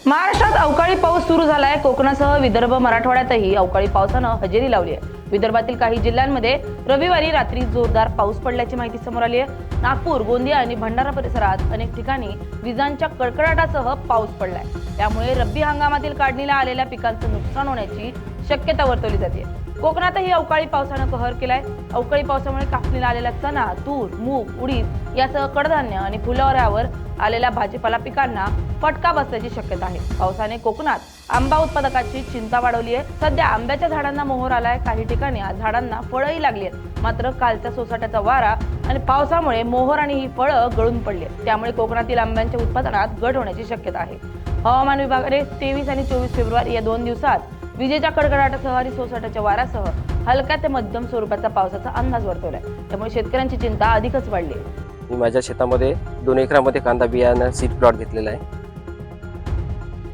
महाराष्ट्रात अवकाळी पाऊस सुरू झालाय। कोकणासह विदर्भ मराठवाड्यातही अवकाळी पावसानं हजेरी लावली आहे। विदर्भातील काही जिल्ह्यांमध्ये रविवारी रात्री जोरदार पाऊस पडल्याची माहिती समोर आली आहे। नागपूर, गोंदिया आणि भंडारा परिसरात अनेक ठिकाणी विजांच्या कडकडाटासह पाऊस पडलाय। त्यामुळे रब्बी हंगामातील काढणीला आलेल्या पिकांचं नुकसान होण्याची शक्यता वर्तवली जाते। कोकणातही अवकाळी पावसानं कहर केलाय। अवकाळी पावसामुळे कापणीला आलेल्या चणा, तूर, मूग, उडीद यासह कडधान्य आणि फुलोऱ्यावर आलेल्या भाजीपाला पिकांना फटका बसण्याची शक्यता आहे। पावसाने कोकणात आंबा उत्पादकांची चिंता वाढवली आहे। सध्या आंब्याच्या झाडांना मोहर आलाय। काही ठिकाणी झाडांना फळंही लागली आहेत। मात्र कालच्या सोसाट्याचा वारा आणि पावसामुळे मोहर आणि ही फळं गळून पडली आहेत। त्यामुळे कोकणातील आंब्याच्या उत्पादनात घट होण्याची शक्यता आहे। हवामान विभागाने 23 आणि 24 फेब्रुवारी या 2 दिवसात विजेच्या कडकडाटासह आणि सोसाट्याच्या वाऱ्यासह हलक्या ते मध्यम स्वरूपाचा पावसाचा अंदाज वर्तवलाय। त्यामुळे शेतकऱ्यांची चिंता अधिकच वाढली आहे। मी माझ्या शेतामध्ये 2 एकरामध्ये कांदा बियाणं सीड प्लॉट घेतलेला आहे।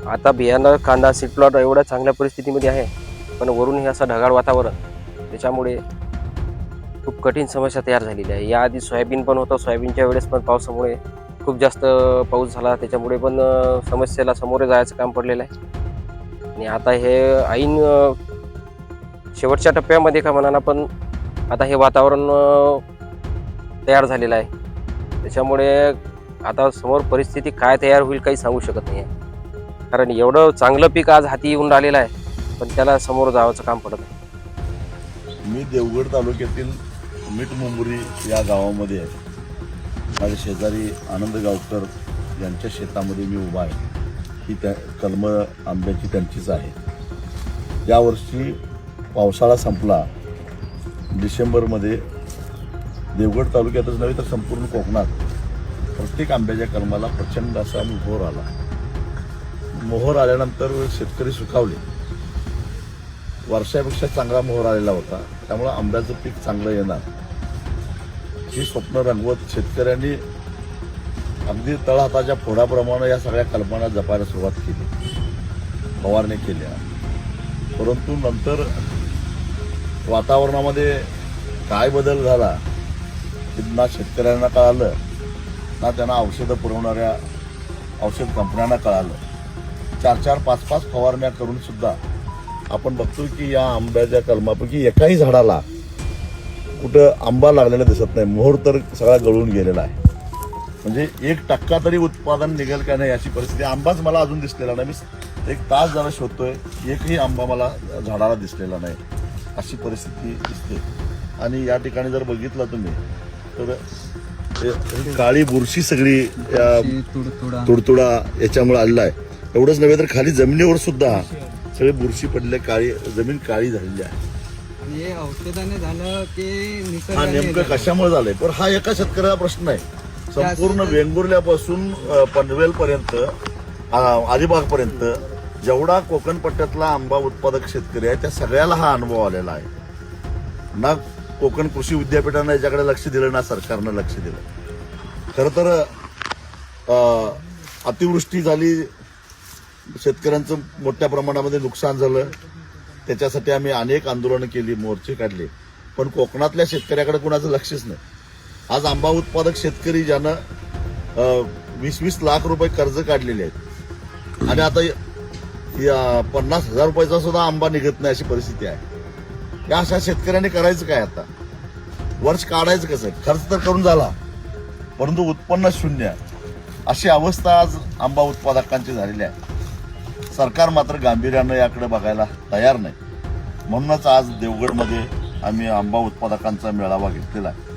आता बियाणं कांदा सीड प्लॉट एवढ्या चांगल्या परिस्थितीमध्ये आहे, पण वरून हे असं ढगाळ वातावरण, त्याच्यामुळे खूप कठीण समस्या तयार झालेली आहे। याआधी सोयाबीन पण होतं, सोयाबीनच्या वेळेस पण पावसामुळे खूप जास्त पाऊस झाला, त्याच्यामुळे पण समस्येला सामोरे जायचं काम पडलेलं आहे। आणि आता हे ऐन शेवटच्या टप्प्यामध्ये का म्हणा, पण आता हे वातावरण तयार झालेलं आहे। त्याच्यामुळे आता समोर परिस्थिती काय तयार होईल काही सांगू शकत नाही आहे, कारण एवढं चांगलं पीक आज हाती येऊन राहिलेलं आहे, पण त्याला समोर जावंचं काम पडत आहे। मी देवगड तालुक्यातील मीठ मुंबुरी या गावामध्ये आहे। माझ्या शेजारी आनंद गावकर यांच्या शेतामध्ये मी उभा आहे। ही त्या कलमं आंब्याची त्यांचीच आहे। यावर्षी पावसाळा संपला, डिसेंबरमध्ये देवगड तालुक्यातच नव्हे तर संपूर्ण कोकणात प्रत्येक आंब्याच्या कलमाला प्रचंड असा मोहर आला। मोहर आल्यानंतर शेतकरी सुखावले। वर्षापेक्षा चांगला मोहर आलेला होता, त्यामुळे आंब्याचं पीक चांगलं येणार ही स्वप्न रंगवत शेतकऱ्यांनी अगदी तळहाताच्या फोडाप्रमाणे या सगळ्या कल्पना जपायला सुरुवात केली, फवारणी केल्या। परंतु नंतर वातावरणामध्ये काय बदल झाला ना शेतकऱ्यांना कळालं, ना त्यांना औषधं पुरवणाऱ्या औषध कंपन्यांना कळालं। 4-4, 5-5 फवारण्या करून सुद्धा आपण बघतो की या आंब्याच्या कलमापैकी एकाही झाडाला कुठं आंबा लागलेला दिसत नाही। मोहर तर सगळा गळून गेलेला आहे। म्हणजे 1% तरी उत्पादन निघेल का नाही अशी परिस्थिती। आंबाच मला अजून दिसलेला नाही। मी 1 तास झाला शोधतोय, एकही आंबा मला झाडाला दिसलेला नाही, अशी परिस्थिती दिसते। आणि या ठिकाणी जर बघितलं तुम्ही तर काळी बुरशी सगळी तुडतुडा याच्यामुळे आलेला आहे। एवढंच नव्हे तर खाली जमिनीवर सुद्धा सगळी बुरशी पडले, काळी जमीन काळी झालेली आहे। हे औषधाने झालं की हा नेमकं कशामुळे झालंय, पण हा एका शेतकऱ्याचा प्रश्न आहे। संपूर्ण वेंगुर्ल्यापासून पनवेलपर्यंत, अलिबागपर्यंत जेवढा कोकण पट्ट्यातला आंबा उत्पादक शेतकरी आहे त्या सगळ्याला हा अनुभव आलेला आहे। ना कोकण कृषी विद्यापीठानं याच्याकडे लक्ष दिलं, ना सरकारनं लक्ष दिलं। खरं तर अतिवृष्टी झाली, शेतकऱ्यांचं मोठ्या प्रमाणामध्ये नुकसान झालं, त्याच्यासाठी आम्ही अनेक आंदोलनं केली, मोर्चे काढले, पण कोकणातल्या शेतकऱ्याकडे कुणाचं लक्षच नाही। आज आंबा उत्पादक शेतकरी ज्यानं 20-20 लाख रुपये कर्ज काढलेले आहेत आणि आता 50,000 रुपयाचा सुद्धा आंबा निघत नाही अशी परिस्थिती आहे। या अशा शेतकऱ्यांनी करायचं काय? आता वर्ष काढायचं कसं? खर्च तर करून झाला, परंतु उत्पन्न शून्य, अशी अवस्था आज आंबा उत्पादकांची झालेली आहे। सरकार मात्र गांभीर्यानं याकडे बघायला तयार नाही। म्हणूनच आज देवगडमध्ये आम्ही आंबा उत्पादकांचा मेळावा घेतलेला आहे।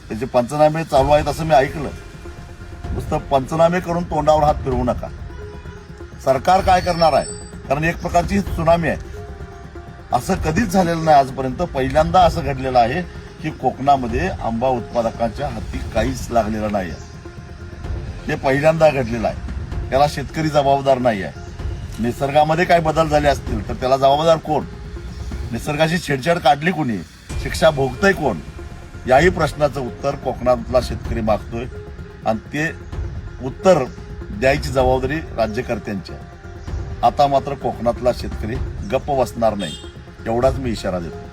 त्याचे पंचनामे चालू आहेत असं मी ऐकलं। नुसतं पंचनामे करून तोंडावर हात फिरवू नका। सरकार काय करणार आहे? कारण एक प्रकारची त्सुनामी आहे। असं कधीच झालेलं नाही आजपर्यंत। पहिल्यांदा असं घडलेलं आहे की कोकणामध्ये आंबा उत्पादकांच्या हाती काहीच लागलेलं नाही आहे। हे पहिल्यांदा घडलेलं आहे। त्याला शेतकरी जबाबदार नाही आहे। निसर्गामध्ये काय बदल झाले असतील तर त्याला जबाबदार कोण? निसर्गाची छेडछाड काढली कोणी? शिक्षा भोगतय कोण? याही प्रश्नाचं उत्तर कोकणातला शेतकरी मागतोय आणि ते उत्तर द्यायची जबाबदारी राज्यकर्त्यांची आहे। आता मात्र कोकणातला शेतकरी गप्प बसणार नाही, एवढाच मी इशारा देतो।